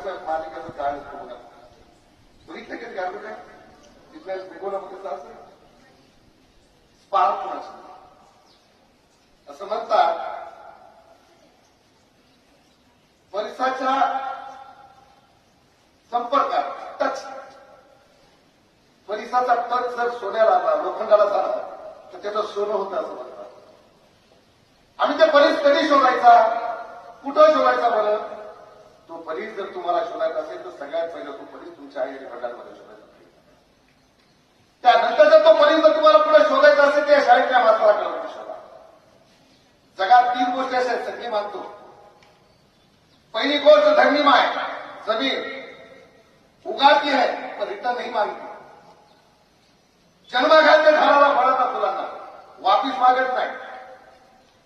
कसं मालिकेचं काय असतं बघा. बघितलं की गाडू काय तिथल्या भूगोलामध्ये कसं असं स्पार्क असं म्हणतात. परिसाच्या संपर्कात टच परिसाचा टच जर सोन्याला आला लोखंडाला झाला तर त्याचं सोनं होतं असं म्हणतात. आणि ते परीस कधी शोधायचा कुठं शोधायचा बरं. तो परीस जर तुम्हाला शोधायचा असेल तर सगळ्यात पहिला तो परीस तुमच्या आई आणि वडिलांमध्ये शोधायचा. त्यानंतर जर तो परीस जर तुम्हाला पुढे शोधायचा असेल त्या शाळेतल्या मास्तराकडे शोधा. जगात 3 गोष्टी अशा आहेत सगळी मानतो. पहली गोष्ट धरनी माँ है, जमीन उगाती है पर रिटर्न नहीं मांगती. जन्म घालते झाडाला फळाचा फुलांना वापिस मागत नाही.